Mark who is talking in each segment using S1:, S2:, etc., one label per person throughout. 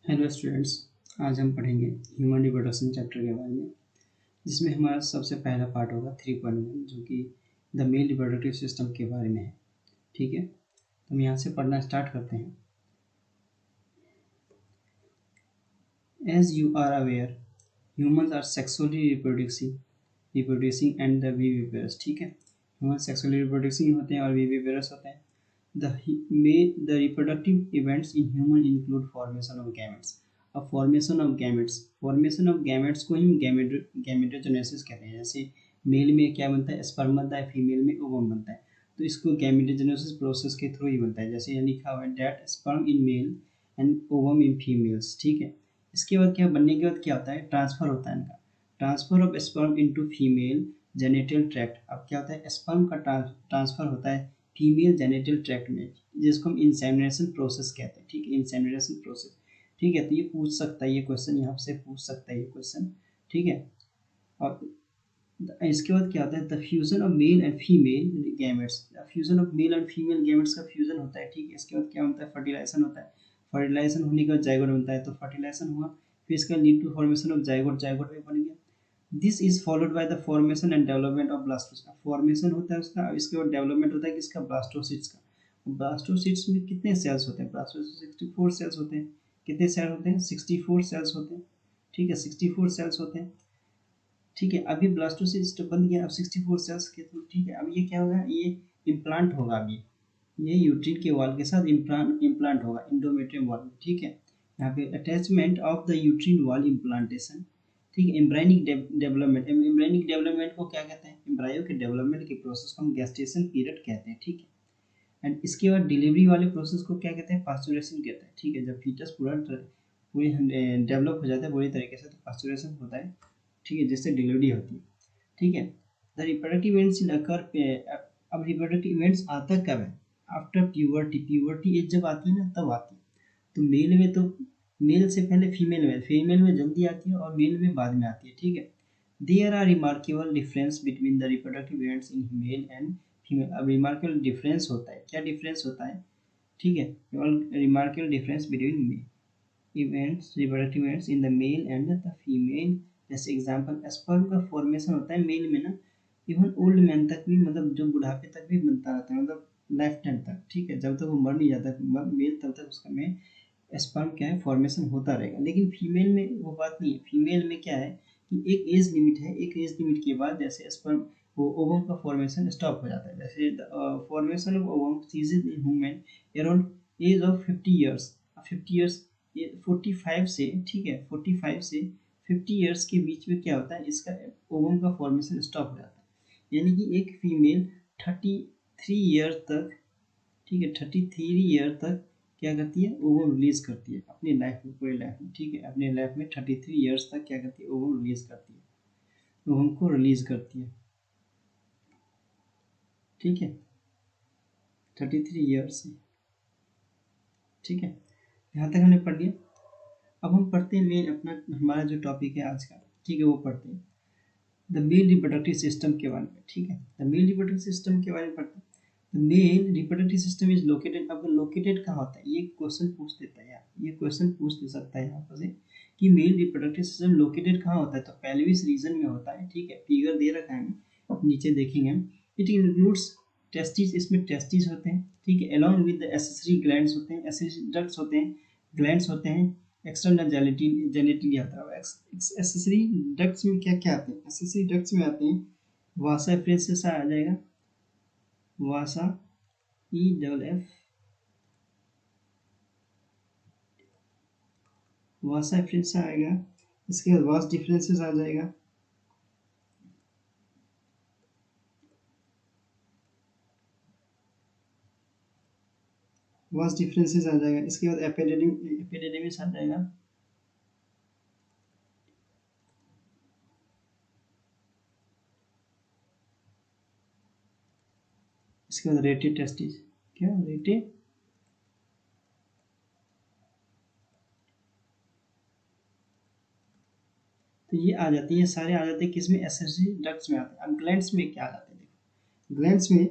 S1: Hello students. आज हम पढ़ेंगे ह्यूमन रिप्रोडक्शन चैप्टर के बारे में, जिसमें हमारा सबसे पहला पार्ट होगा 3.1, जो कि द मेल रिप्रोडक्टिव सिस्टम के बारे में है। ठीक है, तो हम यहाँ से पढ़ना स्टार्ट करते हैं। As you are aware, humans are sexually reproducing and the viviparous. ठीक है, ह्यूमन सेक्सुअली रिप्रोड्यूसिंग होते हैं और विविपेयर्स होते हैं। The reproductive events in human include formation of gametes. अब formation of gametes को हम गैमेटोजेनेसिस कहते हैं। जैसे मेल में क्या बनता है, स्पर्म बनता है, फीमेल में ओवम बनता है, तो इसको गैमेटोजेनेसिस प्रोसेस के थ्रू ही बनता है। जैसे यहाँ लिखा हुआ है that sperm in male and ovum in females. ठीक है, इसके बाद क्या बनने के बाद क्या होता है, ट्रांसफर होता है इनका। Transfer of sperm into female genital tract. अब क्या होता है, स्पर्म का ट्रांसफर होता है फीमेल जेनिटल ट्रैक्ट में, जिसको हम इंसेमिनेशन प्रोसेस कहते हैं। ठीक है, इंसेमिनेशन प्रोसेस। ठीक है, तो ये पूछ सकता है, ये क्वेश्चन यहाँ से पूछ सकता है ये क्वेश्चन। ठीक है, और इसके बाद क्या होता है, the fusion of male and female gametes. Fusion of male and female gametes का फ्यूजन होता है। ठीक है, इसके बाद क्या होता है, फर्टिलाइजेशन होता है। फर्टिलाइजेशन होने के बाद जाइगोट बनता है, तो फर्टिलाइजेशन हुआ, फिर इसका lead to formation of zygote, zygote में बन गया। This is followed by the formation and development of blastocyst. Formation होता है उसका, इसके बाद डेवलपमेंट होता है किसका, ब्लास्टोसिस्ट का। ब्लास्टोसिस्ट में कितने सेल्स होते हैं, ब्लास्टोसिस्ट 64 सेल्स होते हैं। कितने सेल होते हैं, 64 सेल्स होते हैं। ठीक है, 64 सेल्स होते हैं। ठीक है, अभी ब्लास्टोसिस्ट बन गया अब 64 सेल्स के थ्रू। ठीक है, अब ये क्या होगा, ये इम्प्लांट होगा। अभी ये यूट्रिन के वॉल के साथ इम्प्लांट होगा इंडोमेट्रियम वॉल में। ठीक है, यहाँ पे attachment of the uterine wall implantation. ठीक है, एम्ब्रायनिक डेवलपमेंट। एम्ब्रायनिक डेवलपमेंट को क्या कहते हैं, एम्ब्रायो के डेवलपमेंट के प्रोसेस को हम गेस्टेशन पीरियड कहते हैं। ठीक है, एंड इसके बाद डिलीवरी वाले प्रोसेस को क्या कहते हैं, पास्चुरेशन कहते हैं। ठीक है, जब फीटस पूरी डेवलप हो जाता है पूरी तरीके से, तो पास्चुरेशन होता है। ठीक है, जिससे डिलीवरी होती है। ठीक है, द रिप्रोडक्टिव इवेंट्स इन अकर। अब रिप्रोडक्टिव इवेंट्स आता कब है, आफ्टर प्यूबर्टी। प्यूबर्टी एज जब आती है ना, तब आती है। तो मेल में तो मेल से पहले फीमेल में, फीमेल में जल्दी आती है और मेल में बाद में आती है। ठीक है, there are remarkable difference between the reproductive events in male and female. अब रिमार्केबल डिफरेंस होता है, क्या डिफरेंस होता है। ठीक है, remarkable difference between events, reproductive events in the male and the female. जैसे एग्जांपल, स्पर्म का फॉर्मेशन होता है मेल में ना, इवन ओल्ड मैन तक भी, मतलब जो बुढ़ापे तक भी बनता रहता है, मतलब लाइफ टाइम तक। ठीक है, जब तक वो मर नहीं जाता मेल, तब तक उसका में स्पर्म क्या है, फॉर्मेशन होता रहेगा। लेकिन फीमेल में वो बात नहीं है। फीमेल में क्या है कि एक एज लिमिट है, एक एज लिमिट के बाद जैसे स्पर्म, वो ओवम का फॉर्मेशन स्टॉप हो जाता है। जैसे formation of ovum season in women around age of 50 years. 50 years, 45 से, ठीक है, 45 से 50 ईयर्स के बीच में क्या होता है, इसका ओवम का फॉर्मेशन स्टॉप हो जाता है। यानी कि एक फीमेल 33 ईयर तक, ठीक है, 33 ईयर तक क्या करती है, ओवम रिलीज करती है अपनी लाइफ में, पूरी लाइफ में। ठीक है, अपने लाइफ में 33 ईयर्स तक क्या करती है, ओवम रिलीज करती है, ओवम को रिलीज करती है। ठीक है, 33 ईयर्स से। ठीक है, यहाँ तक हमने पढ़ लिया। अब हम पढ़ते हैं मेन अपना, हमारा जो टॉपिक है आज का। ठीक है, वो पढ़ते हैं द मेल रिप्रोडक्टिव सिस्टम के बारे में। ठीक है, द मेल रिप्रोडक्टिव सिस्टम के बारे में पढ़ते हैं। The male reproductive system is located. अब लोकेटेड कहाँ होता है, ये क्वेश्चन पूछ देता है यार, ये क्वेश्चन पूछ दे सकता है यहाँ पर से कि मेल रिप्रोडक्टिव सिस्टम लोकेटेड कहाँ होता है, तो पेल्विस रीजन में होता है। ठीक है, फिगर दे रखा है, नीचे देखेंगे हम। इट इंक्लूड्स टेस्टिस, इसमें टेस्टिस होते हैं। ठीक है, along with the accessory glands होते हैं, एसेसरी डक्ट्स होते हैं, ग्लैंड्स होते हैं, एक्सटर्नल जेनिटली आता है। एसेसरी डक्ट्स में क्या क्या आते हैं, एसेसरी डक्ट्स में आते हैं वासा एफरेंसिस आ जाएगा, वासा ई डबल एफ, वासा एफरेंस आएगा। इसके बाद वास डिफरेंसेस आ जाएगा, वास डिफरेंसेस आ जाएगा। इसके बाद एपिडेमिस आ जाएगा। इसके बाद रेटे टेस्टिस, क्या रेटे, तो ये आ जाती है, सारे आ जाते हैं किसमें, एसेसरी डक्ट्स में आते हैं। अब ग्लैंड्स में क्या आ जाते हैं, देखो ग्लैंड्स में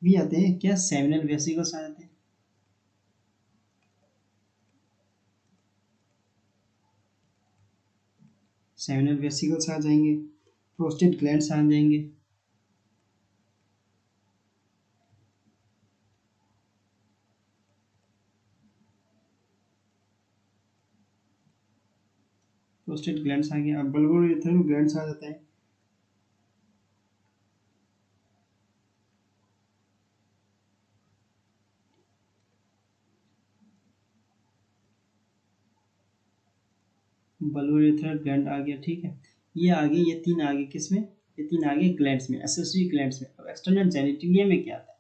S1: भी आते हैं क्या, सेमिनल वेसिकल्स आ जाते हैं। सेमिनल वेसिकल्स आ जाएंगे, प्रोस्टेट ग्लैंड्स आ जाएंगे, प्रोस्टेट ग्लैंड्स आ गया। अब बल्बो यूरेथ्रल ग्लैंड्स आ जाता है, बल्बोरेथ्रल ग्लैंड आ गया, ठीक है। ये आगे, ये तीन आगे किसमें, ये तीन आगे ग्लैंड्स में, एसेसरी ग्लैंड्स में। अब एक्सटर्नल जेनिटिलिया में क्या आता है,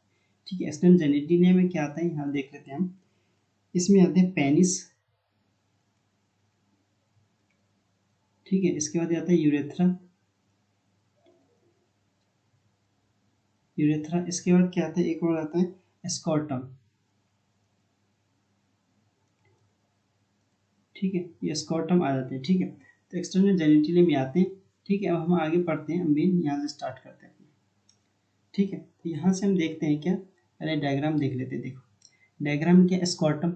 S1: ठीक है, एक्सटर्नल जेनिटिलिया में क्या आता है यहाँ देख लेते हैं हम। इसमें आते हैं पेनिस, ठीक है, इसके बाद आता है यूरेथ्रा, यूरेथ्रा, इसके बाद क्या आता है, एक और आता है एस्कॉर्टम, ठीक है, ये एस्कॉर्टम आ जाते हैं, ठीक है। तो एक्सटर्नल जेनिटिलिया में आते हैं, ठीक है। अब हम आगे पढ़ते हैं, मेन यहाँ से स्टार्ट करते हैं, ठीक है। तो यहाँ से हम देखते हैं क्या, पहले डायग्राम देख लेते हैं। देखो डायग्राम में क्या, एस्कॉर्टम,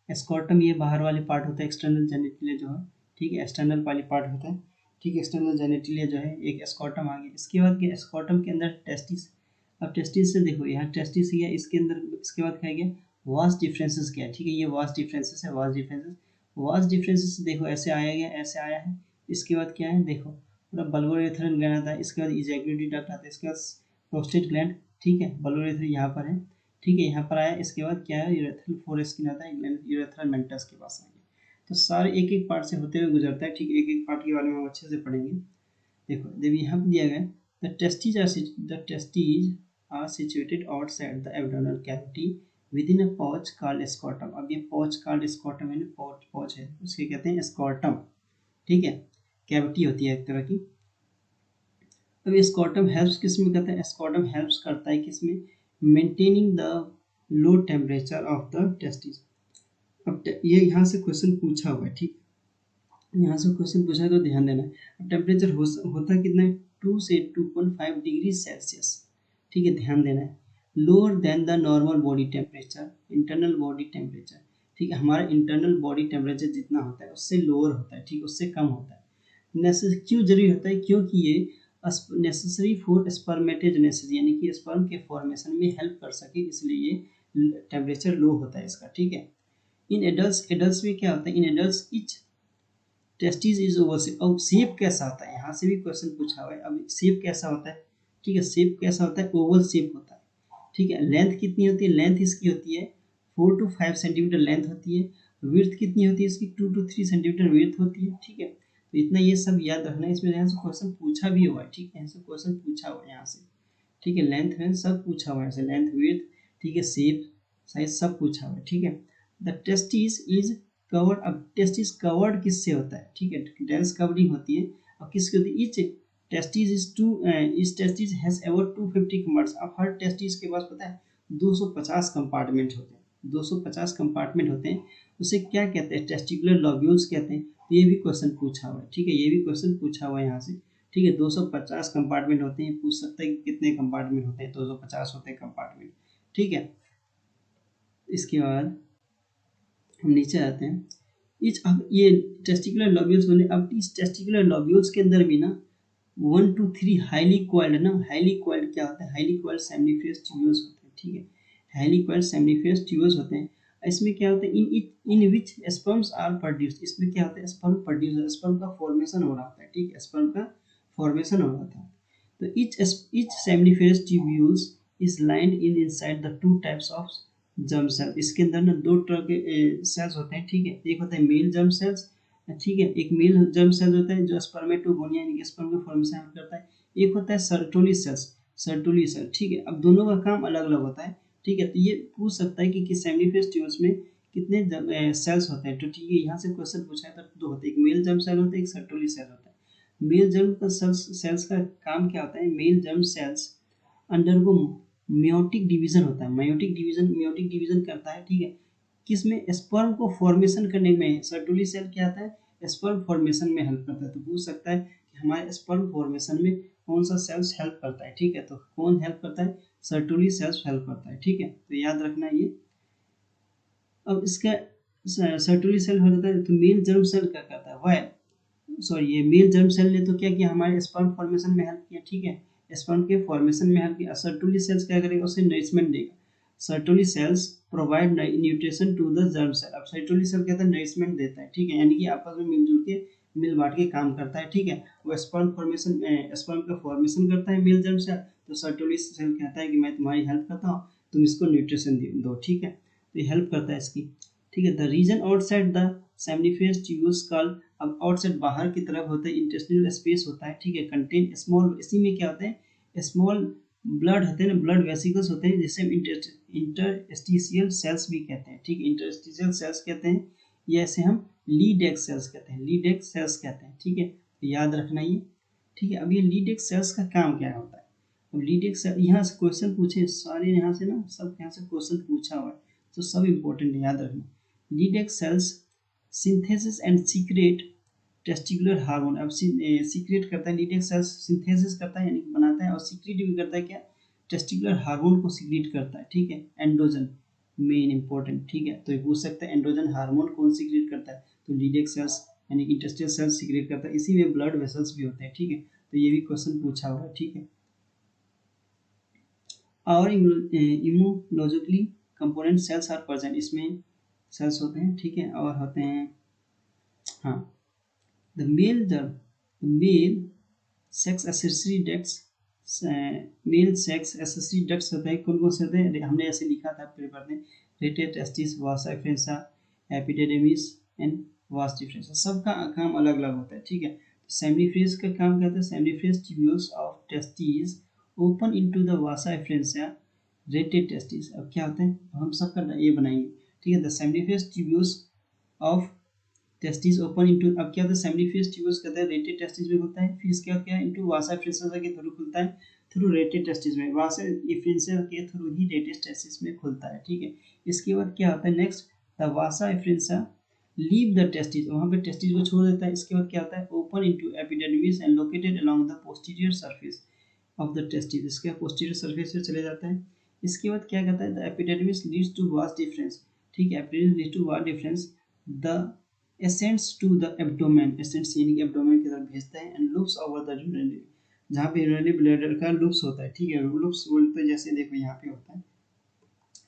S1: एस्कॉर्टम ये बाहर वाले पार्ट होता है, एक्सटर्नल जेनिटिलिया जो है, ठीक है, एक्सटर्नल वाली पार्ट होता है, ठीक है, एक्सटर्नल जेनिटिलिया जो है, एक एस्कॉर्टम आ गया। इसके बाद क्या, एस्कॉर्टम के अंदर टेस्टिस। अब टेस्टिस से देखो, यहाँ टेस्टिस है, इसके अंदर, इसके बाद क्या गया, वास्ट डिफरेंसेस क्या है, ठीक है, ये वास्ट डिफरेंसेस है, वास्ट डिफरेंसेस, वास्ट डिफरेंसेस देखो ऐसे आया गया, ऐसे आया है। इसके बाद क्या है, देखो पूरा बल्बोरेथ्रल ग्लैंड आता है, इसके बाद इजैक्युलेटरी डक्ट आता है, इसके बाद प्रोस्टेट ग्लैंड, ठीक है, बल्बोरेथ्रल यहाँ पर है, ठीक है, यहाँ पर आया। इसके बाद क्या है, यूरेथ्रल फोरस्किन आता है, यूरेथ्रल मेंटस के पास आ गया। तो सारे एक एक पार्ट से होते हुए गुजरता है, ठीक है, एक एक पार्ट के बारे में हम अच्छे से पढ़ेंगे। देखो जब यहाँ पर दिया गया, the testes are situated outside the abdominal cavity within a pouch called scrotum. अब ये पाउच कॉल्ड स्कॉटम है, पाउच पाउच है, उसके कहते हैं स्कॉटम, ठीक है, कैविटी होती है एक तरह की। अब स्कॉटम हेल्प्स किस में करता है, स्कॉटम हेल्प्स करता है किसमें, maintaining the low temperature of the testis. अब ये यहाँ से क्वेश्चन पूछा हुआ है, ठीक, यहाँ से क्वेश्चन पूछा है तो ध्यान देना है। अब टेम्परेचर होता कितना है, 2 से 2.5 डिग्री सेल्सियस, ठीक है, ध्यान देना है। Lower than the normal body temperature, internal body temperature, ठीक है, हमारा इंटरनल बॉडी टेम्परेचर जितना होता है उससे लोअर होता है, ठीक, उससे कम होता है। क्यों जरूरी होता है, क्योंकि ये नेसेसरी फॉर स्पर्मेटोजेनेसिस, यानी कि स्पर्म के फॉर्मेशन में हेल्प कर सके, इसलिए ये टेम्परेचर लो होता है इसका, ठीक है। इन एडल्ट्स, एडल्ट्स में क्या होता है, in adults etch testis is Oval shape. अब शेप कैसा होता है, यहाँ से भी क्वेश्चन पूछा हुआ है। अब शेप कैसा होता है, ठीक है, शेप कैसा होता है, ओवल शेप होता है, ठीक है। लेंथ कितनी होती है, लेंथ इसकी होती है 4 to 5 सेंटीमीटर लेंथ होती है। विड्थ कितनी होती है इसकी, 2 to 3 सेंटीमीटर विड्थ होती है, ठीक है। तो इतना ये सब याद रखना है, इसमें यहाँ से क्वेश्चन पूछा भी हुआ है, ठीक है, यहाँ से क्वेश्चन पूछा हुआ है यहाँ से, ठीक है, लेंथ में सब पूछा हुआ है, ऐसे लेंथ विड्थ, ठीक है, शेप साइज सब पूछा हुआ है, ठीक है। द टेस्टिस इज कवर्ड, अब टेस्टिस कवर्ड किससे होता है, ठीक है, डेंस कवरिंग होती है। अब किसकी होती है, इच टेस्टिस इज टू, इस टेस्टिस हैज अबाउट 250 कंपार्टमेंट्स। अब हर टेस्टिस के पास पता है 250 कंपार्टमेंट होते हैं, 250 कंपार्टमेंट होते हैं। उसे क्या कहते हैं, टेस्टिकुलर लॉब्यूल्स कहते हैं। तो ये भी क्वेश्चन पूछा हुआ है, ठीक है, ये भी क्वेश्चन पूछा हुआ है यहाँ से, ठीक है। 250 कंपार्टमेंट होते हैं, पूछ सकते हैं कितने कंपार्टमेंट होते हैं, 250 होते हैं कंपार्टमेंट, ठीक है। इसके बाद हम नीचे आते हैं, इच, अब ये टेस्टिकुलर लॉब्यूल्स बने। अब इस टेस्टिकुलर लॉब्यूल्स के अंदर भी ना 1 to 3 हाईली क्वाइल्ड ना, हाईली क्वाइल्ड क्या होता है, हाईली क्वाइल्ड सेमिनिफरस ट्यूब्यूल्स होते हैं, ठीक है, हाईली क्वाइल्ड सेमिनिफरस ट्यूब्यूल्स होते हैं। इसमें क्या होता है, इन विच स्पर्म्स आर प्रोड्यूस्ड, इसमें क्या होता है, स्पर्म प्रोड्यूस, स्पर्म का फॉर्मेशन हो रहा होता है, ठीक है, स्पर्म का फॉर्मेशन हो रहा था। तो each seminiferous tubules is lined in inside the two types of germ cell। इसके अंदर ना दो तरह के सेल्स होते हैं, ठीक है, एक होता है मेल जर्म सेल्स, ठीक है, एक मेल जर्म सेल होता है जो स्पर्मेटोगोनिया यानी कि स्पर्म के फॉर्मेशन हेल्प करता है। एक होता है सर्टोली सेल्स, सर्टोली सेल, ठीक है। अब दोनों का काम अलग अलग होता है, ठीक है। तो ये पूछ सकता है कि सेमिनिफरस ट्यूब्यूल्स में कितने सेल्स होते हैं, तो ठीक है, यहाँ से क्वेश्चन पूछा है तो दो होते हैं, एक मेल जर्म सेल होता है, एक सर्टोली सेल होता है। मेल जर्म का सेल्स का काम क्या होता है, male germ cells undergo meiotic division होता है, मेयोटिक डिवीजन करता है, ठीक है, किसमें, स्पर्म को फॉर्मेशन करने में। सर्टोली सेल क्या आता है, स्पर्म फॉर्मेशन में हेल्प करता है। तो पूछ सकता है कि हमारे स्पर्म फॉर्मेशन में कौन सा सेल्स हेल्प करता है, ठीक है, तो कौन हेल्प करता है, सर्टोली सेल्स हेल्प करता है, ठीक है, तो याद रखना ये। अब इसका सर्टोली सेल हो जाता है, तो मेल जर्म सेल क्या करता है, वाइल सॉरी ये मेल जर्म सेल ने तो क्या किया, हमारे स्पर्म फॉर्मेशन में हेल्प किया, ठीक है, स्पर्म के फॉर्मेशन में हेल्प किया। सर्टोली सेल्स क्या करेगा, उसे नरिशमेंट देगा। Sertoli cells provide nutrition to the germ cell. अब सर्टोली सेल कहता है नरिशमेंट देता है, ठीक है, यानी कि आपस में मिलजुल के मिल बांट के काम करता है, ठीक है। वो स्पर्म फॉर्मेशन, स्पर्म का फॉर्मेशन करता है मेल जर्म सेल, तो सर्टोली सेल कहता है कि मैं तुम्हारी हेल्प करता हूँ, तुम इसको न्यूट्रिशन दो, ठीक है, तो ये हेल्प करता है इसकी, ठीक है। The region outside the seminiferous tubules called, अब आउटसाइड बाहर की तरफ होता है, इंटेस्टिनल स्पेस होता है, ठीक है, कंटेन स्मॉल, इसी में क्या होते हैं, स्मॉल ब्लड होते हैं ना, ब्लड वेसिकल्स होते हैं, जिसे हम इंटरस्टिशियल सेल्स भी कहते हैं, ठीक है, इंटरस्टिशियल सेल्स कहते हैं, ये ऐसे हम लीडेक सेल्स कहते हैं, लीडेक सेल्स कहते हैं, ठीक है, तो याद रखना ये, ठीक है। अब ये लीडेक सेल्स का काम क्या होता है, अब लीडेक सेल, यहाँ से क्वेश्चन पूछे सारे, यहाँ से ना सब यहाँ से क्वेश्चन पूछा हुआ है, तो सब इंपॉर्टेंट है, याद रखना। Leydig cells synthesis and secrete testicular hormone, अब सीक्रेट करता है, लीडियक सेल्स सिंथेसिस करता है यानी कि बनाता है, और सीक्रेट भी करता है क्या, टेस्टिकुलर हार्मोन को सीक्रेट करता है, ठीक है, एंड्रोजन मेन इंपॉर्टेंट, ठीक है, तो ये पूछ सकता है एंड्रोजन हार्मोन कौन सीक्रेट करता है, तो लीडियक सेल्स यानी कि इंटेस्टाइल सेल्स सीक्रेट करता है, इसी में ब्लड वेसल्स भी होते हैं, ठीक है, तो ये भी क्वेश्चन पूछा हुआ है, ठीक है। और immunologically component cells are present, इसमें सेल्स होते हैं, ठीक है, और होते हैं, हाँ, the male sex accessory ducts, male sex accessory ducts होते हैं, कौन कौन से होते हैं, हमने ऐसे लिखा था पेपर में, rete testis, vasa efferentia, epididymis and vas deferens, सबका काम अलग अलग होता है, ठीक है। सेमिनिफेस का काम क्या होता है, seminiferous tubules of testis open into the vasa efferentia rete testis, अब क्या होता है, हम सबका ये बनाएंगे, ठीक है, the seminiferous tubules of testis open into, अब क्या होता है, सेमिनिफेस ट्यूब्यूल्स कहता है रेटेड टेस्टिस में खुलता है, फिर इसके बाद क्या है, इनटू वासा फ्रेंसा के थ्रू खुलता है, थ्रू रेटेड टेस्टिस में, वासा फ्रेंसा के थ्रू ही रेटेड टेस्टिस में खुलता है, ठीक है। इसके बाद क्या होता है next, the vasa efferentia leave the testis, वहाँ पे टेस्टिस को छोड़ देता है, इसके बाद क्या होता है, open into epidermis and located along the posterior surface of the testis, इसके पोस्टीरियर सरफेस पे चले जाता है। इसके बाद क्या कहता है, the epidermis leads to vas deferens, ठीक है, epidermis leads to vas deferens, the ascends to the abdomen, ascends यानी कि एब्डोमेन की तरफ भेजता है, and loops over the urinary, जहाँ पे यूरिनरी ब्लैडर का लूप्स होता है, ठीक है, लूप्स बोलते हैं, जैसे देखो यहाँ पे होता है,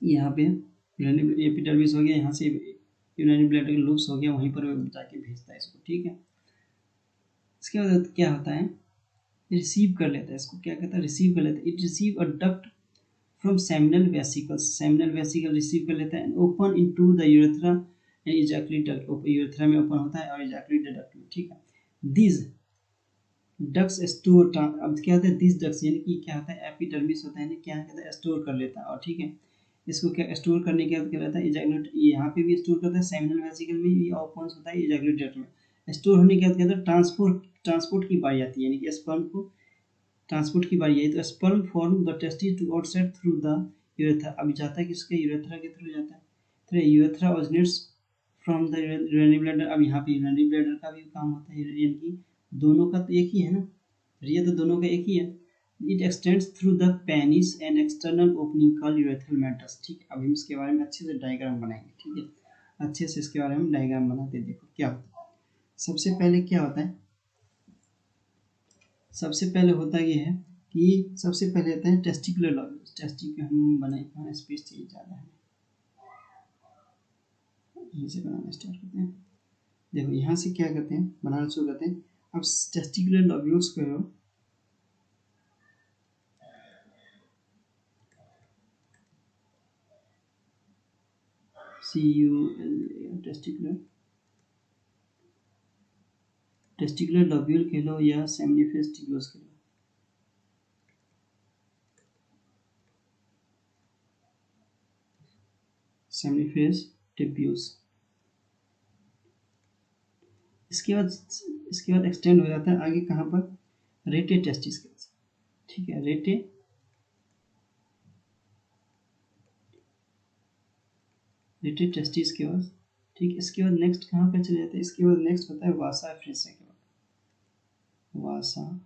S1: यहाँ पे यूरिनरी एपिडर्मिस हो गया, यहाँ से यूरिनरी ब्लैडर का लूप्स हो गया, वहीं पर जाके भेजता है इसको, ठीक है। इसके बाद क्या होता है, रिसीव कर लेता है इसको, क्या कहता है, रिसीव कर लेता है, it receive a duct from seminal vesicles, seminal vesicle receive कर लेता है, and open into the urethra and ejaculate duct, urethra में ओपन होता है और इजैकुलेट डक्ट में, ठीक है। दिस डक्ट्स स्टोर, अब क्या होता है, दिस डक्ट्स यानी कि क्या होता है, एपिडर्मिस होता है ना, क्या कहता है, स्टोर कर लेता है, और ठीक है, इसको क्या स्टोर करने के बाद क्या रहता है, इजैकुलेट, यहाँ पे भी स्टोर करता है, सेमिनल वेसिकल में भी ओपन होता है, इजैकुलेट डक्ट में स्टोर होने के बाद क्या होता है, ट्रांसपोर्ट की बारी आती है, यानी कि स्पर्म को ट्रांसपोर्ट की बारी आई, तो sperm form the testis to outside through the urethra, अभी जाता है किसके, यूरेथ्रा के थ्रू जाता है, तो urethra originates from the urinary bladder, अब यहाँ पे यूरिनरी ब्लैडर का भी काम होता है, यानी कि दोनों का तो एक ही है ना, ये तो दोनों का एक ही है। It extends through the penis and external opening called urethral meatus, ठीक है, अब हम इसके बारे में अच्छे से डायग्राम बनाएंगे, ठीक है, अच्छे से इसके बारे में डायग्राम बनाते हैं, देखो क्या होता है, सबसे पहले क्या होता है, सबसे पहले होता ये है कि सबसे पहले होता है टेस्टिकुलर लॉब्यूल्स, टेस्टिक हम बनाए, हाँ स्पेस चाहिए ज़्यादा है, यहीं से बनाना स्टार्ट करते हैं, देखो यहाँ से क्या करते हैं, बनाना शुरू करते हैं, अब टेस्टिकुलर लॉब्यूल्स को टेस्टिकुलर, टेस्टिकुलर लॉब्यूल कह लो या सेमिनिफेस ट्यूब्यूल्स कह लो, सेमिनिफेस ट्यूब्यूल्स, इसके बाद एक्सटेंड हो जाता है आगे कहाँ पर, रेटे टेस्टिस के, ठीक है, रेटे टेस्टिस के बाद, ठीक, इसके बाद नेक्स्ट कहाँ पर चले जाते हैं, इसके बाद नेक्स्ट होता है वासा फ्रेंसा के बाद, वासा,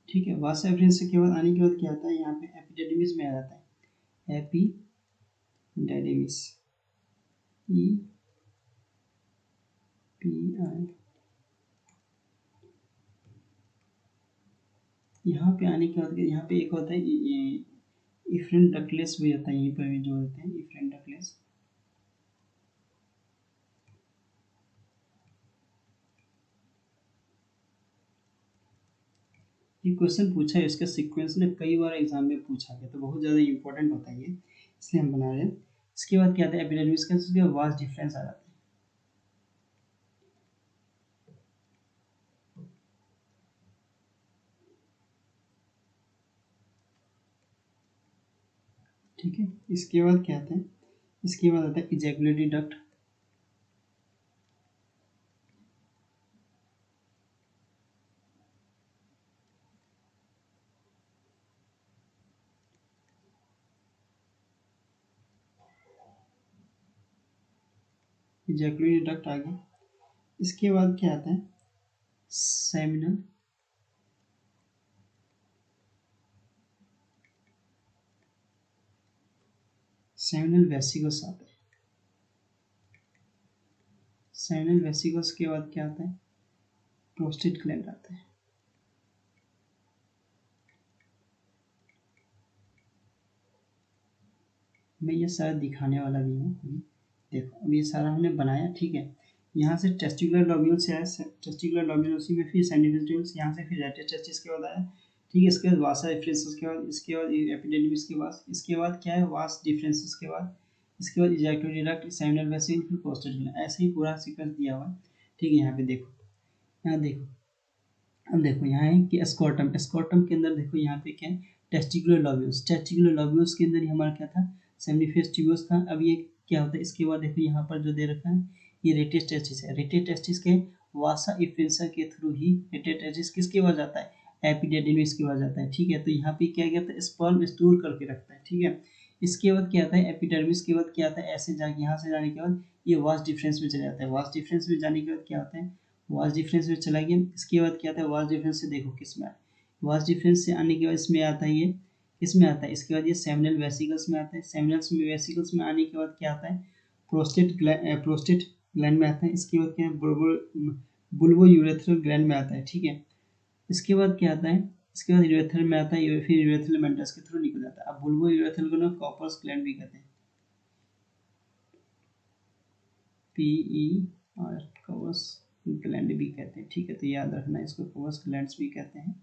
S1: ठीक है, वासा फ्रेंसा के बाद आने के बाद क्या आता है, यहाँ पे एपिडेमिस में आ जाता है, एपिडेमिस, ई पी आई। यहाँ पे आने के बाद यहाँ पे एक होता है इफ्रेन डकलेस भी होता है, यहीं पर भी जो होते हैं इफ्रेन डकलेस। ये क्वेश्चन पूछा है, इसका सीक्वेंस ने कई बार एग्जाम में पूछा गया, तो बहुत ज़्यादा इंपॉर्टेंट होता है ये, इसलिए हम बना रहे हैं। इसके बाद क्या आता है एपिडर्मिस का, उसके वास्ट डिफरेंस आ जाता है। ठीक है, इसके बाद क्या आता है, इसके बाद आता है इजैकुलेटरी डक्ट। इजैकुलेटरी डक्ट आ गया। इसके बाद क्या आता है सेमिनल सेमिनल वेसिकल्स आता है। सेमिनल वेसिकल्स के बाद क्या आता है प्रोस्टेट ग्लैंड आता है। मैं ये सारा दिखाने वाला भी हूँ अभी। देखो अब ये सारा हमने बनाया, ठीक है। यहाँ से टेस्टिकुलर लॉब्यूल से आया, टेस्टिकुलर लॉब्यूल उसी में, फिर सेंडिविजुअल्स, यहाँ से फिर रेटेड टेस्टिस के बाद आया, ठीक है। इसके बाद वासा डिफरेंसेस के बाद, इसके बाद एपिडेमिस के बाद, इसके बाद क्या है वास डिफरेंसेस के बाद, इसके बाद इजैकुलेटरी डक्ट, सेमिनल वेसिकल, फिर प्रोस्टेट ग्लैंड, ऐसे ही पूरा सीक्वेंस दिया हुआ है, ठीक है। यहाँ पे देखो, यहाँ देखो, अब देखो यहाँ है कि एस्कॉर्टम, एस्कॉर्टम के अंदर देखो यहाँ पे क्या है टेस्टिकुलर लॉब्यूल्स, टेस्टिकुलर लॉब्यूल्स के अंदर ही हमारा क्या था सेमिनिफेस ट्यूबस था। अब ये क्या होता है इसके बाद देखो यहाँ पर जो दे रखा है ये रेटेड टेस्टिस है। रेटेड टेस्टिस के वासा इफ्रेंसा के थ्रू ही रेटेड टेस्टिस किसके पास जाता है एपिडेडिमिस के पास जाता है, ठीक है। तो यहाँ पे क्या कहता है स्पर्म स्टोर करके रखता है, ठीक है। इसके बाद क्या आता है एपिडर्मिस के बाद क्या आता है ऐसे जाके यहाँ से जाने के बाद ये वास्ट डिफरेंस में चले जाता है। वास्ट डिफरेंस में जाने के बाद क्या होता है वास्ट डिफरेंस में चला गया। इसके बाद क्या आता है वास्ट डिफरेंस से देखो किस में वास्ट डिफरेंस से आने के बाद इसमें आता है ये किसमें आता है इसके बाद ये सेमिनल वेसिकल्स में आता है। सेमिनल्स में वेसिकल्स में आने के बाद क्या आता है प्रोस्टेट ग्लैंड में आता है। इसके बाद क्या है बुल्बो यूरेथ्रल ग्लैंड में आता है, ठीक है। इसके बाद क्या आता है इसके बाद यूरेथ्रल में आता है, फिर यूरेथ्रल मेंटस के थ्रू निकल जाता है। अब बुल्बो यूरेथ्रल को ना कॉपर्स ग्लैंड भी कहते हैं, PER कवर्स ग्लैंड भी कहते हैं, ठीक है। तो याद रखना इसको कवर्स ग्लैंड्स भी कहते हैं,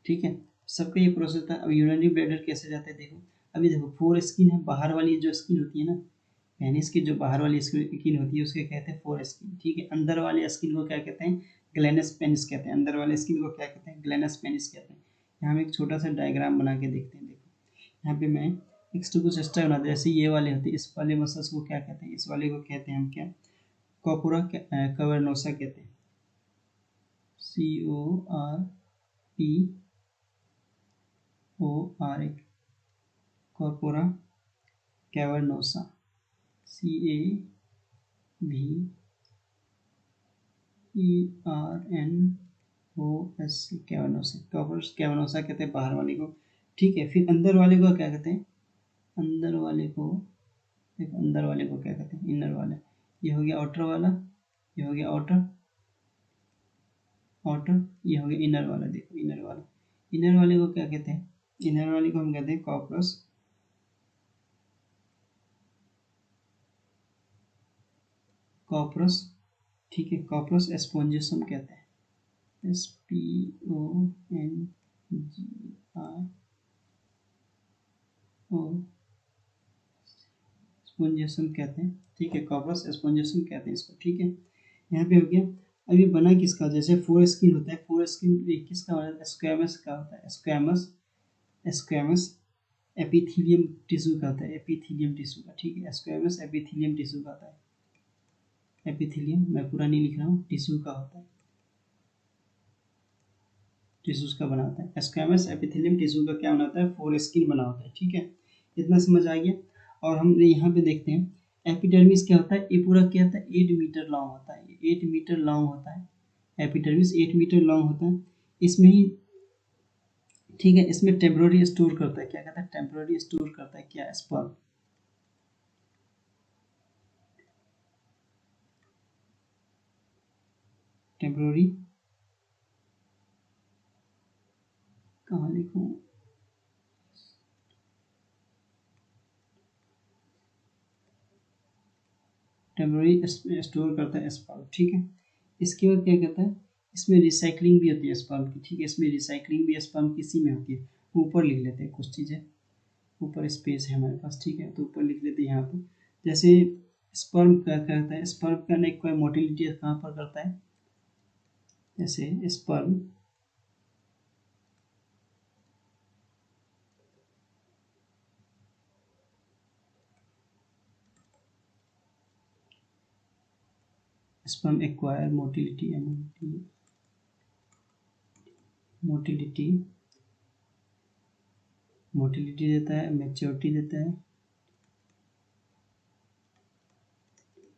S1: ठीक है। सबका ये प्रोसेस था। अब यूरिनरी ब्लैडर कैसे जाता है देखो, अभी देखो फोर स्किन है, बाहर वाली जो स्किन होती है ना पेनिस की जो बाहर वाली स्किन होती है उसके कहते हैं फोर स्किन, ठीक है। अंदर वाले स्किन को क्या कहते हैं ग्लैनस पेनिस कहते हैं, अंदर वाले स्किन को क्या कहते हैं ग्लैनस पेनिस कहते हैं। यहाँ हम एक छोटा सा डायग्राम बना के देखते हैं। देखो यहाँ पे मैं एक तो कुछ एक्स्ट्रा बना जैसे ये वाले होते हैं, इस वाले मसल्स को क्या कहते हैं इस वाले को कहते हैं हम क्या कॉर्पोरा कैवर्नोसा कहते हैं, CORPORA corpora cavernosa, CAVERNOSA cavernosa, corpus cavernosa कहते हैं बाहर वाले को, ठीक है। फिर अंदर वाले को क्या कहते हैं अंदर वाले को देखो अंदर वाले को क्या कहते हैं इनर वाला। ये हो गया आउटर वाला, ये हो गया आउटर आउटर, ये हो गया इनर वाला। देखो इनर वाला, इनर वाले को क्या कहते हैं इनर वाले को हम कहते हैं कॉर्पस कॉर्पस, ठीक है। कॉर्पस एस्पोंजिसम कहते हैं, SPONGIO स्पोंजिसम कहते हैं, ठीक है। कॉर्पस एस्पोंजिसम कहते हैं इसको, ठीक है। यहाँ पे हो गया। अब ये बना किसका जैसे फोर स्किन होता है, फोर स्किन किसका होता है स्क्वैमस का होता है, स्क्वैमस स्क्वैमस एपिथेलियम टिश्यू का होता है, एपिथेलियम टिश्यू का, ठीक है। स्क्वैमस एपिथेलियम टिश्यू का होता है, एपिथेलियम मैं पूरा नहीं लिख रहा हूँ टिश्यू का होता है, टिश्यूज का बना होता है। स्क्वैमस एपिथेलियम टिश्यू का क्या बना होता है फोर स्किन बना होता है, ठीक है। इतना समझ आ गया। और हम यहाँ पे देखते हैं एपिडर्मिस क्या होता है, ये पूरा क्या होता है 8 मीटर लॉन्ग होता है, 8 मीटर लॉन्ग होता है एपिडर्मिस, 8 मीटर लॉन्ग होता है। इसमें ही ठीक है इसमें टेम्पररी स्टोर करता है, क्या कहता है टेम्पररी स्टोर करता है क्या स्पर्म, टेम्पररी कहाँ लिखूँ, टेम्पररी स्टोर करता है स्पर्म, ठीक है। इसके बाद क्या कहता है, इसमें रिसाइकलिंग भी होती है स्पर्म की, ठीक है। इसमें रिसाइकलिंग भी स्पर्म की इसी में होती है। ऊपर लिख लेते हैं कुछ चीज़ें, ऊपर स्पेस है हमारे पास, ठीक है, तो ऊपर लिख लेते हैं यहाँ पे। जैसे स्पर्म क्या करता है, स्पर्म का एक मोटिलिटी कहाँ पर करता है, जैसे sperm sperm acquire motility, motility motility देता है, मैच्योरिटी देता है,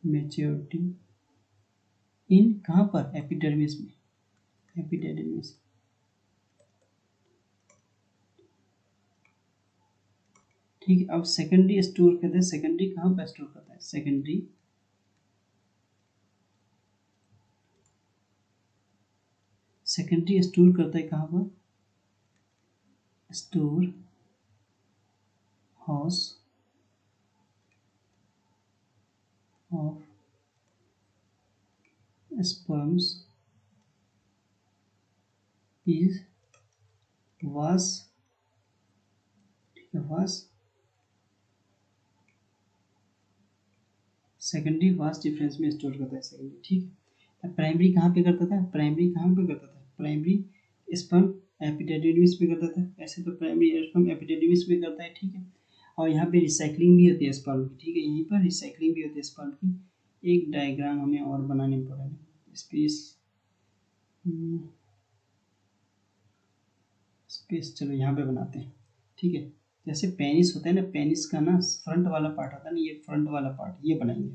S1: मैच्योरिटी इन कहाँ पर, एपिडर्मिस में, एपिडर्मिस, ठीक है। अब सेकेंडरी स्टोर करते हैं, सेकेंडरी कहाँ पर स्टोर करता है, सेकेंडरी सेकेंडरी स्टोर करता है कहाँ पर, store house of sperms is वास, ठीक है, वास सेकेंडरी वास डिफरेंस में स्टोर करता है सेकेंडरी, ठीक है। प्राइमरी कहाँ पे करता था, प्राइमरी कहाँ पे करता था, प्राइमरी स्पर्म एपिडिडिमिस में करता था, ऐसे तो प्राइमरी स्पर्म एपिडिडिमिस में करता है, ठीक है। और यहाँ पे रिसाइकलिंग भी होती है स्पर्म की, ठीक है, यहीं पर रिसाइकलिंग भी होती है स्पर्म की। एक डायग्राम हमें और बनाने पड़ेगा, स्पेस स्पेस, चलो यहाँ पे बनाते हैं, ठीक है। जैसे पेनिस होता है ना, पेनिस का ना फ्रंट वाला पार्ट होता है ना, ये फ्रंट वाला पार्ट ये बनाएंगे,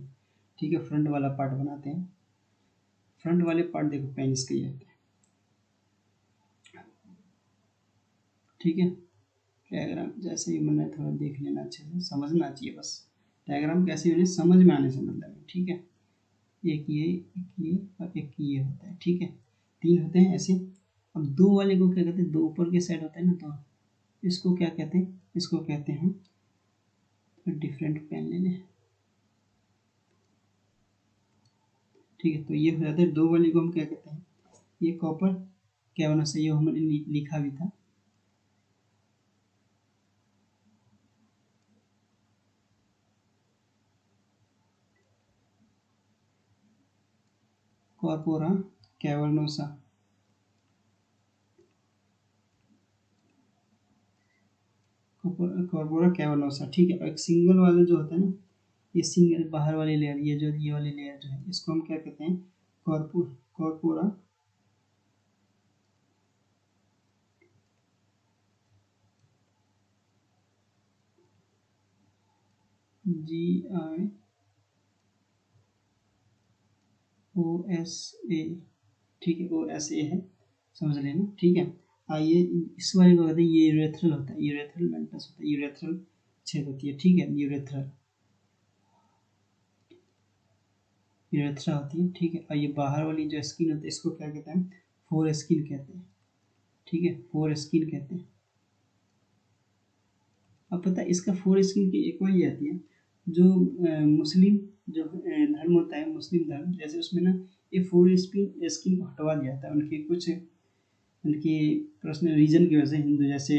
S1: ठीक है, फ्रंट वाला पार्ट बनाते हैं। फ्रंट वाले पार्ट देखो पेनिस के ये होते हैं, ठीक है। डायग्राम जैसे ही मैंने थोड़ा देख लेना, अच्छे से समझना चाहिए बस, डायग्राम कैसे होने समझ में आने से मतलब है, ठीक है। एक ये और एक ये होता है, ठीक है, तीन होते हैं ऐसे। अब दो वाले को क्या कहते हैं, दो ऊपर के साइड होता है ना, तो इसको क्या कहते हैं, इसको कहते हैं, तो डिफरेंट पेन ले लें, ठीक है। तो ये हो जाता है, दो वाले को हम क्या कहते हैं, ये कॉपर क्या होना चाहिए, हमने लिखा भी था, कॉर्पोरा कैवर्नोसा, कॉर्पोरा कैवर्नोसा, ठीक है। एक सिंगल वाला जो होता है ना, ये सिंगल बाहर वाली लेयर, ये जो ये वाली लेयर जो है, इसको हम क्या कहते हैं, कॉर्पोरा GIOSA, ठीक है, OSA है, समझ लेना, ठीक है। आइए इस वाले को कहते हैं, ये यूरेथ्रल होता है, यूरेथ्रल मेंटस होता है, यूरेथ्रल छेद होती है, ठीक है, यूरेथ्रल यूरेथ्रा होती है, ठीक है। और ये बाहर वाली जो स्किन होती है, इसको क्या कहते हैं, फोर स्किन कहते हैं, ठीक है, फोर स्किन कहते हैं। अब पता है इसका फोर स्किन की एक वही आती है, जो मुस्लिम जो धर्म होता है, मुस्लिम धर्म, जैसे उसमें ना ये फोर स्किन स्किन को हटवा दिया जाता है, उनके कुछ उनकी पर्सनल रीजन की वजह से, हिंदू जैसे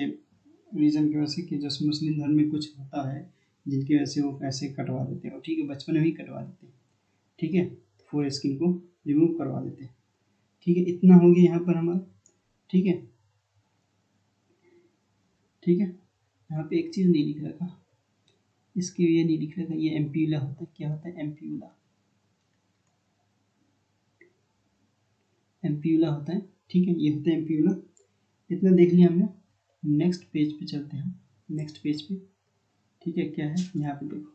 S1: रीजन की वजह से, कि जैसे मुस्लिम धर्म में कुछ होता है जिनकी वजह से वो पैसे कटवा देते हैं, ठीक है, बचपन में ही कटवा देते हैं, ठीक है, फोर स्किन को रिमूव करवा देते हैं, ठीक है। इतना हो गया यहाँ पर हमारा, ठीक है, ठीक है। यहाँ पे एक चीज़ नहीं लिख रखा, इसके ये नहीं लिख रखा, ये एम्प्यूला होता है, क्या होता है, एम्प्यूला, एम्प्यूला होता है, ठीक है, ये होता है एम्प्यूला। इतना देख लिया हमने, नेक्स्ट पेज पे चलते हैं, नेक्स्ट पेज पे, ठीक है, क्या है यहाँ पे देखो,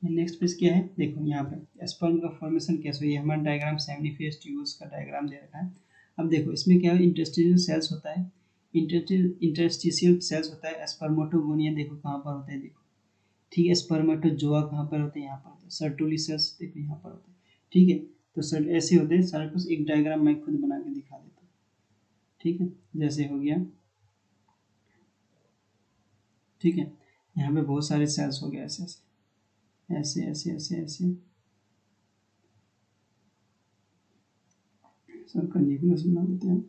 S1: नेक्स्ट पेज क्या है, देखो यहाँ पे स्पर्म का फॉर्मेशन कैसे, ये हमारा डायग्राम सेमिनिफेस ट्यूब्स का डायग्राम दे रखा है। अब देखो इसमें क्या है, इंटरस्टिशियल सेल्स होता है, इंटरस्टिशियल सेल्स होता है, स्पर्मेटोगोनिया देखो कहाँ पर होता है, देखो, ठीक है, स्पर्मेटोजोआ कहाँ पर होते हैं, यहाँ पर होते हैं, सर्टोली सेल्स देखो यहाँ पर होते हैं, ठीक है। तो सर ऐसे होते हैं। सपोज एक डायग्राम मैं खुद बना के दिखा देता हूँ, ठीक है। जैसे हो गया, ठीक है, यहाँ पे बहुत सारे सेल्स हो गए, ऐसे ऐसे ऐसे ऐसे ऐसे ऐसे सबका न्यूक्लियस बना देते हैं,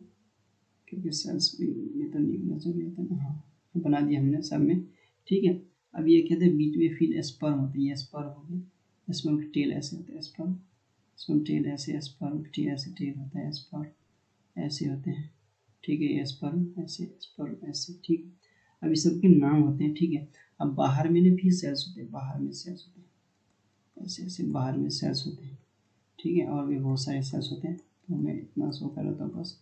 S1: क्योंकि सेल्स भी ये तो न्यूक्लियस हो गया था ना। हाँ, बना दिया हमने सब में, ठीक है। अब ये कहते हैं बीच में फिर स्पर्म होते हैं, ये स्पर्म हो गया, स्पर्म की टेल ऐसे होते हैं, स्पर्म स्पर्म टेल ऐसे, स्पर्म की टेल ऐसे, टेल होता है, स्पर्म ऐसे होते हैं, ठीक है। ये स्पर्म ऐसे, स्पर्म ऐसे, ठीक है। अब ये सबके नाम होते हैं, ठीक है। अब बाहर में ना भी सेल्स होते हैं, बाहर में सेल्स होते हैं, ऐसे ऐसे बाहर में सेल्स होते हैं, ठीक है। और भी बहुत सारे सेल्स होते हैं, तो मैं इतना शो कर रहा था बस,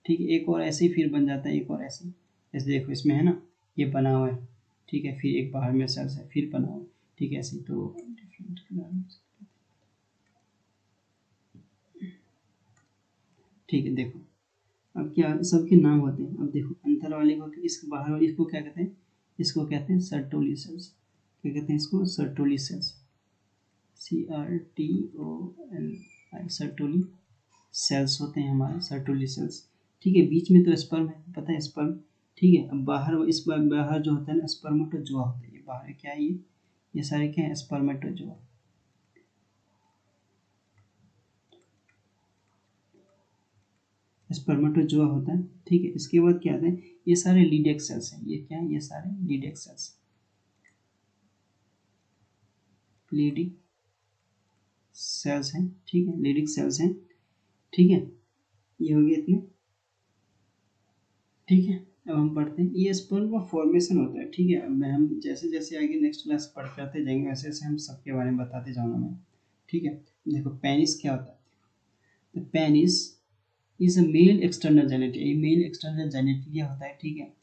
S1: ठीक है। एक और ऐसे ही फिर बन जाता है, एक और ऐसे, जैसे देखो इसमें है ना, ये बना हुआ है, ठीक है। फिर एक बाहर में सेल्स है, फिर बना हुआ है, ठीक है, ऐसे। तो डिफरेंट कलर, ठीक है। देखो अब क्या सबके नाम होते हैं। अब देखो अंदर वाले को, इस बाहर वाले इसको क्या कहते हैं, इसको कहते हैं सर्टोली सेल्स। क्या कहते हैं इसको, Sertoli cells, CRTOLI, Sertoli cells होते हैं हमारे, सर्टोली सेल्स, ठीक है। बीच में तो स्पर्म है, पता है स्पर्म, ठीक है। अब बाहर, इस बाहर जो होता है ना, स्पर्मेटोजोआ होता है, ये बाहर क्या है, ये सारे क्या है, स्पर्मेटोजोआ, स्पर्मेटोजोआ होता है, ठीक है। इसके बाद क्या आते हैं, ये सारे लीडेक्स सेल्स हैं, ये क्या है, ये सारे लीडेक्स सेल्स, लीडिक सेल्स हैं, ठीक है, लीडिक सेल्स हैं, ठीक है। ये हो गया इतने, ठीक है। अब हम पढ़ते हैं, ये स्पर्म का फॉर्मेशन होता है, ठीक है। अब हम जैसे जैसे आगे नेक्स्ट क्लास पढ़ करते जाएंगे, वैसे वैसे हम सबके बारे में बताते जाऊंगा मैं, ठीक है। देखो पेनिस क्या होता है, तो penis is a male external genital, ये मेल एक्सटर्नल जेनिटलिया होता है, ठीक है।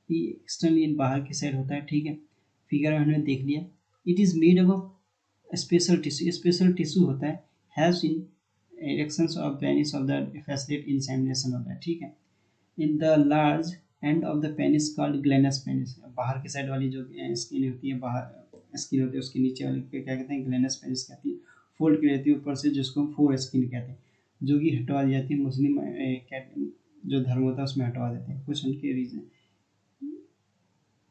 S1: ये एक्सटर्नली बाहर की साइड होता है, ठीक है। फिगर में हमने देख लिया। It is made up of special tissue, special tissue होता है, helps in erections of penis of the facility insemination होता है, ठीक है। In the large end of the penis called glans penis, बाहर की साइड वाली जो स्किन होती है, बाहर स्किन होती है, उसके नीचे वाली को क्या कहते हैं, ग्लैनस पेनिस कहती है। फोल्ड की रहती है ऊपर से, जिसको हम फोर स्किन कहते हैं, जो कि हटवा दी जाती है मुस्लिम जो धर्म होता है उसमें हटवा देते हैं, कुछ उनके रीजन,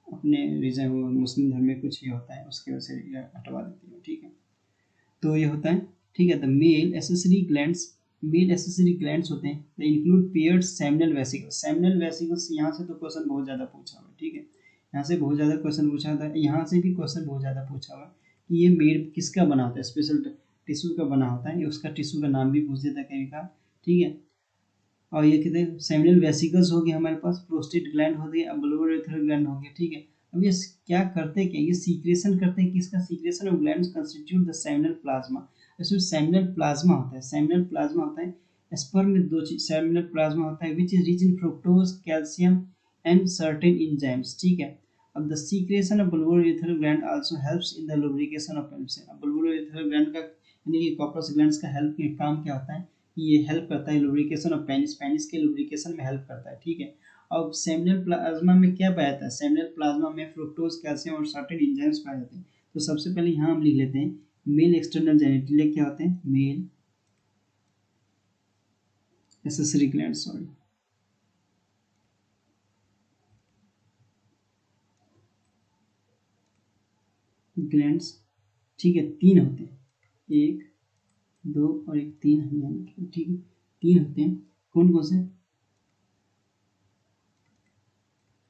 S1: अपने रीजन, वो मुस्लिम धर्म में कुछ ही होता है, उसकी वजह से हटवा देते हैं, ठीक है। तो ये होता है, ठीक है। The male accessory glands, male accessory glands होते हैं, the include paired seminal vesicles, seminal vesicles, यहाँ से तो क्वेश्चन बहुत ज़्यादा पूछा हुआ है, ठीक है। यहाँ से बहुत ज़्यादा क्वेश्चन पूछा था, यहाँ से भी क्वेश्चन बहुत ज़्यादा पूछा हुआ है कि ये मेल किसका बना होता है, स्पेशल टिश्यू का बना होता है, ये उसका टिश्यू का नाम भी पूछ देता है कभी कभार, ठीक है। और ये कहते हैं सेमिनल वेसिकल्स हो गया हमारे पास, प्रोस्टेट ग्लैंड हो गया, ब्लोरेथरल ग्लैंड हो गया, ठीक है। अब ये क्या करते हैं, क्या ये सीक्रेशन करते हैं, किसका secretion of glands constitute the seminal plasma, इसमें सेमिनल प्लाज्मा होता है, सेमिनल प्लाज्मा होता है, स्पर्म में दो चीज सेमिनल प्लाज्मा होता है, which is rich in fructose, calcium and certain enzymes, ठीक है। अब the secretion of bulbourethral gland also helps in the lubrication of penis, अब बुलबुलोरेथरल ग्लैंड का यानी कि कॉर्पस ग्लैंड्स का हेल्प काम क्या होता है, ये हेल्प करता है लुब्रिकेशन ऑफ पेनिस, पेनिस के लुब्रिकेशन में हेल्प करता है, ठीक है। अब सेमिनल प्लाज्मा में क्या पाया जाता है, सेमिनल प्लाज्मा में फ्रुक्टोज, कैल्शियम और सर्टेन एंजाइम्स पाए जाते हैं। तो सबसे पहले यहाँ हम लिख लेते हैं, मेल एक्सटर्नल जेनिटलिया क्या होते हैं, male accessory gland, sorry, glands, ठीक है। तीन होते हैं, एक, दो और एक, तीन हम यहाँ लिखे, ठीक है। तीन होते हैं, कौन कौन से,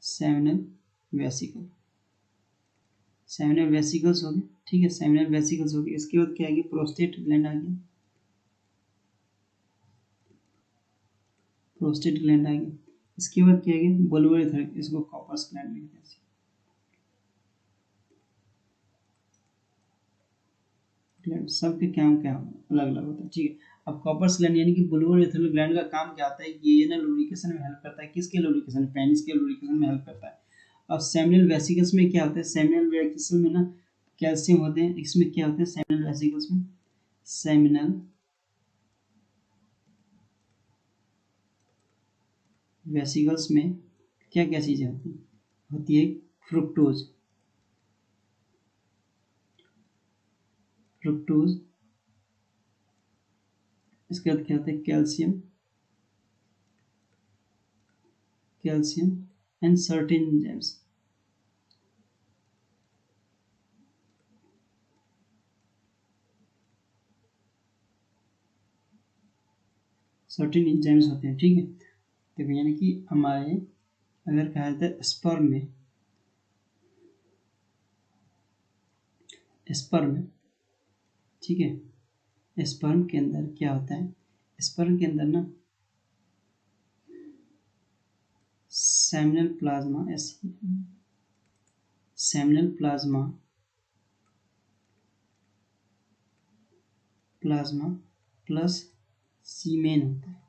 S1: सेमिनल वेसिकल, सेमिनल वेसिकल्स हो गए, ठीक है, सेमिनल वेसिकल्स हो गए। इसके बाद क्या आ गया, प्रोस्टेट ग्लैंड आ गया, प्रोस्टेट ग्लैंड आ गया। इसके बाद क्या आ गया, बुलबुलोरेथर, इसको कॉर्पस ग्लैंड लिखते हैं, ग्लैंड सबके क्या क्या अलग अलग होता है, ठीक है। अब कॉर्पस ग्लैंड यानी कि बुलबुलोरेथर ग्लैंड का काम क्या होता है, ये ना लुब्रिकेशन में हेल्प करता है, किसके लुब्रिकेशन, पेनिस के लुब्रिकेशन में हेल्प करता है। अब सेमिनल वेसिकल्स में क्या होता है, सेमिनल वेसिकल्स में ना कैल्शियम होते हैं, इसमें क्या होता है सेमिनल वेसिकल्स में, सेमिनल वेसिकल्स में क्या क्या चीजें होती है, फ्रुक्टोज, फ्रुक्टोज, इसके बाद क्या होता है calcium, calcium and certain enzymes. Certain enzymes होते हैं, ठीक है। देखो यानी कि हमारे अगर कहा जाता है स्पर्म में, स्पर्म, ठीक है, स्पर्म के अंदर क्या होता है, स्पर्म के अंदर ना seminal plasma, seminal plasma, plasma plus semen होता है,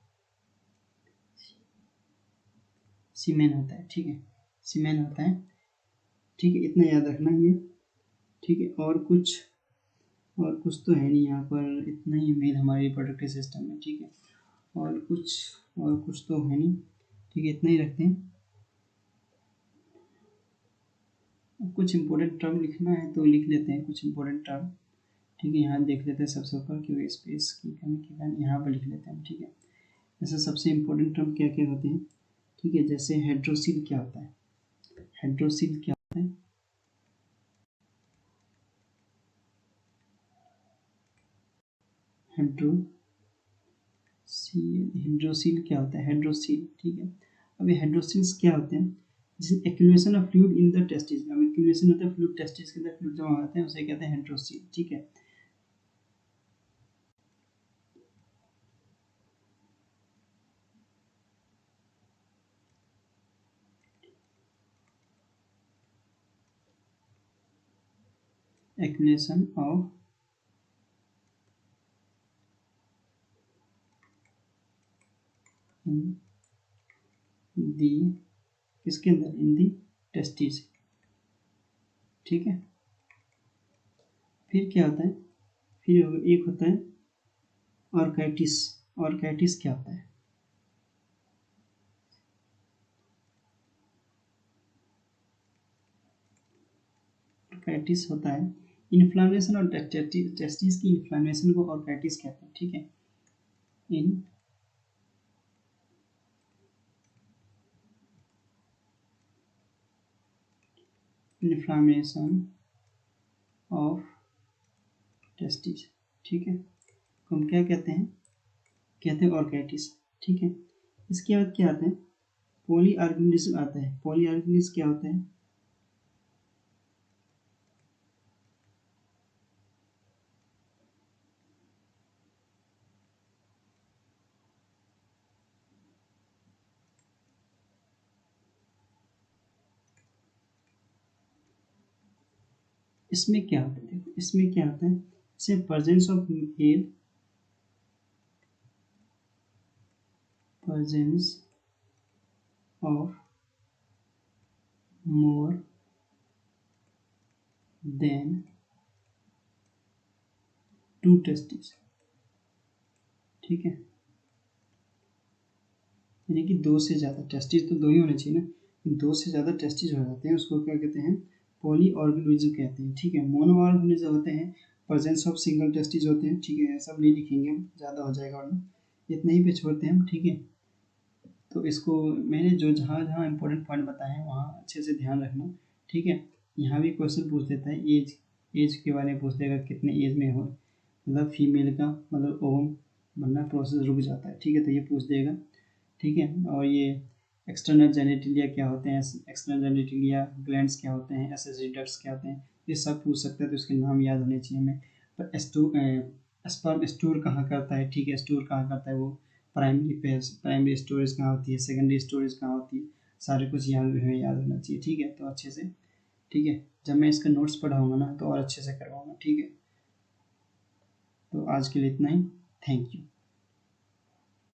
S1: सीमेन होता है, ठीक है, सीमेन होता है, ठीक है, इतना याद रखना ये, ठीक है। और कुछ तो है नहीं यहाँ पर, इतना ही मेन हमारे रिप्रोडक्टिव सिस्टम में, ठीक है। और कुछ तो है नहीं, ठीक है, इतना ही रखते हैं। कुछ इंपॉर्टेंट टर्म लिखना है तो लिख लेते हैं, कुछ इंपॉर्टेंट टर्म, ठीक है। यहाँ देख लेते हैं सबसे ऊपर, क्योंकि स्पेस की कमी के कारण यहाँ पर लिख लेते हैं, ठीक है। जैसे सबसे इम्पोर्टेंट टर्म क्या क्या होते हैं, ठीक है। जैसे हाइड्रोसिल क्या होता है, हाइड्रोसिल क्या होता है, हाइड्रोसिल क्या होता है, हाइड्रोसिल, ठीक है। अब ये हाइड्रोसिल्स क्या होते हैं, जैसे accumulation of fluid in the testis, अब एक्यूमुलेशन होता है फ्लूइड, टेस्टिस के अंदर फ्लूइड जमा होते हैं, उसे कहते हैं हाइड्रोसिल, ठीक है। एक्यूमुलेशन ऑफ इन दी, किसके अंदर, इन दी टेस्टिस, ठीक है। फिर क्या होता है, फिर एक होता है ऑर्काइटिस, ऑर्काइटिस क्या होता है, ऑर्काइटिस होता है इन्फ्लामेशन और टेस्टिस की इन्फ्लामेशन को ऑर्काइटिस कहते हैं, ठीक है। इन इन्फ्लामेशन ऑफ टेस्टिस, ठीक है, हम क्या कहते हैं, कहते हैं ऑर्काइटिस, ठीक है। इसके बाद क्या आता है, पॉली ऑर्गेनिज्म आता है, पॉली ऑर्गेनिज्म क्या होता है, इसमें क्या होता है, देखो इसमें क्या होता है, जैसे presence of male, presence of more than two testes, ठीक है। यानी कि दो से ज़्यादा टेस्टिस, तो दो ही होने चाहिए ना, दो से ज़्यादा टेस्टिस हो जाते हैं, उसको क्या कहते हैं, पॉली ऑर्गेनिज्म कहते हैं, ठीक है। मोनो ऑर्गेनिज्म होते हैं, प्रेजेंस ऑफ सिंगल टेस्टिस होते हैं, ठीक है। सब नहीं लिखेंगे हम, ज़्यादा हो जाएगा वरना, इतने ही पे छोड़ते हैं हम, ठीक है। तो इसको मैंने जो जहाँ जहाँ इंपॉर्टेंट पॉइंट बताए हैं वहाँ अच्छे से ध्यान रखना, ठीक है। यहाँ भी क्वेश्चन पूछ देता है, एज के बारे में पूछ देगा, कितने एज में हो, मतलब फीमेल का मतलब ओवम बनना प्रोसेस रुक जाता है, ठीक है, तो ये पूछ देगा, ठीक है। और ये एक्सटर्नल जेनिटिलिया क्या होते हैं, एक्सटर्नल जेनिटिलिया ग्लैंड्स क्या होते हैं, एसेसरी डक्ट्स क्या होते हैं, ये सब पूछ सकता है, तो इसके नाम याद होने चाहिए हमें। पर स्पर्म स्टोर कहाँ करता है, ठीक है, स्टोर कहाँ करता है वो, प्राइमरी स्टोरेज कहाँ होती है, सेकेंडरी स्टोरेज कहाँ होती है, सारे कुछ हमें याद होना चाहिए, ठीक है। तो अच्छे से, ठीक है, जब मैं इसका नोट्स पढ़ाऊँगा ना तो और अच्छे से करवाऊँगा, ठीक है। तो आज के लिए इतना ही, थैंक यू।